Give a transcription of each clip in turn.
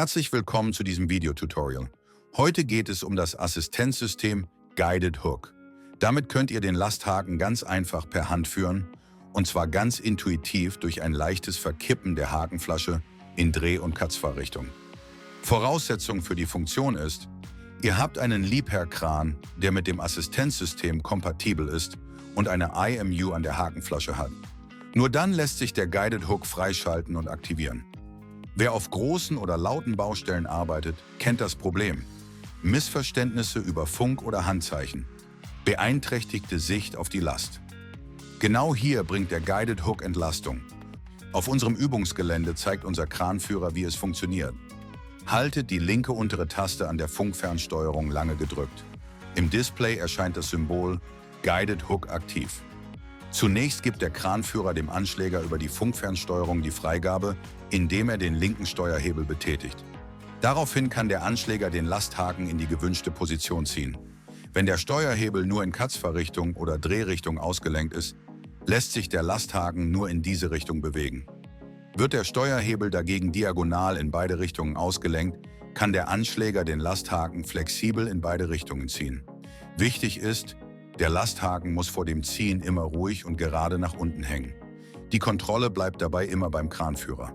Herzlich willkommen zu diesem Videotutorial. Heute geht es um das Assistenzsystem Guided Hook. Damit könnt ihr den Lasthaken ganz einfach per Hand führen, und zwar ganz intuitiv durch ein leichtes Verkippen der Hakenflasche in Dreh- und Katzfahrrichtung. Voraussetzung für die Funktion ist, ihr habt einen Liebherr-Kran, der mit dem Assistenzsystem kompatibel ist und eine IMU an der Hakenflasche hat. Nur dann lässt sich der Guided Hook freischalten und aktivieren. Wer auf großen oder lauten Baustellen arbeitet, kennt das Problem. Missverständnisse über Funk oder Handzeichen. Beeinträchtigte Sicht auf die Last. Genau hier bringt der Guided Hook Entlastung. Auf unserem Übungsgelände zeigt unser Kranführer, wie es funktioniert. Haltet die linke untere Taste an der Funkfernsteuerung lange gedrückt. Im Display erscheint das Symbol Guided Hook aktiv. Zunächst gibt der Kranführer dem Anschläger über die Funkfernsteuerung die Freigabe, indem er den linken Steuerhebel betätigt. Daraufhin kann der Anschläger den Lasthaken in die gewünschte Position ziehen. Wenn der Steuerhebel nur in Katzfahrrichtung oder Drehrichtung ausgelenkt ist, lässt sich der Lasthaken nur in diese Richtung bewegen. Wird der Steuerhebel dagegen diagonal in beide Richtungen ausgelenkt, kann der Anschläger den Lasthaken flexibel in beide Richtungen ziehen. Wichtig ist, der Lasthaken muss vor dem Ziehen immer ruhig und gerade nach unten hängen. Die Kontrolle bleibt dabei immer beim Kranführer.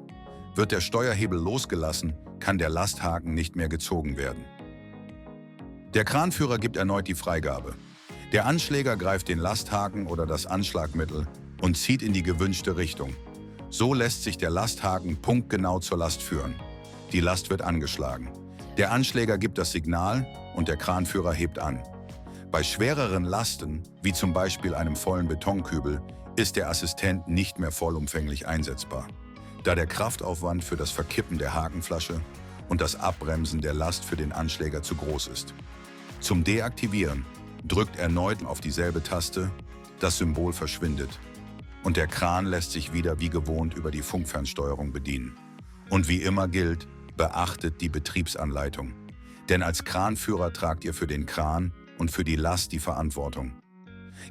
Wird der Steuerhebel losgelassen, kann der Lasthaken nicht mehr gezogen werden. Der Kranführer gibt erneut die Freigabe. Der Anschläger greift den Lasthaken oder das Anschlagmittel und zieht in die gewünschte Richtung. So lässt sich der Lasthaken punktgenau zur Last führen. Die Last wird angeschlagen. Der Anschläger gibt das Signal und der Kranführer hebt an. Bei schwereren Lasten, wie zum Beispiel einem vollen Betonkübel, ist der Assistent nicht mehr vollumfänglich einsetzbar, da der Kraftaufwand für das Verkippen der Hakenflasche und das Abbremsen der Last für den Anschläger zu groß ist. Zum Deaktivieren drückt erneut auf dieselbe Taste, das Symbol verschwindet und der Kran lässt sich wieder wie gewohnt über die Funkfernsteuerung bedienen. Und wie immer gilt, beachtet die Betriebsanleitung, denn als Kranführer tragt ihr für den Kran und für die Last die Verantwortung.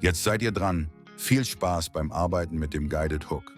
Jetzt seid ihr dran. Viel Spaß beim Arbeiten mit dem Guided Hook.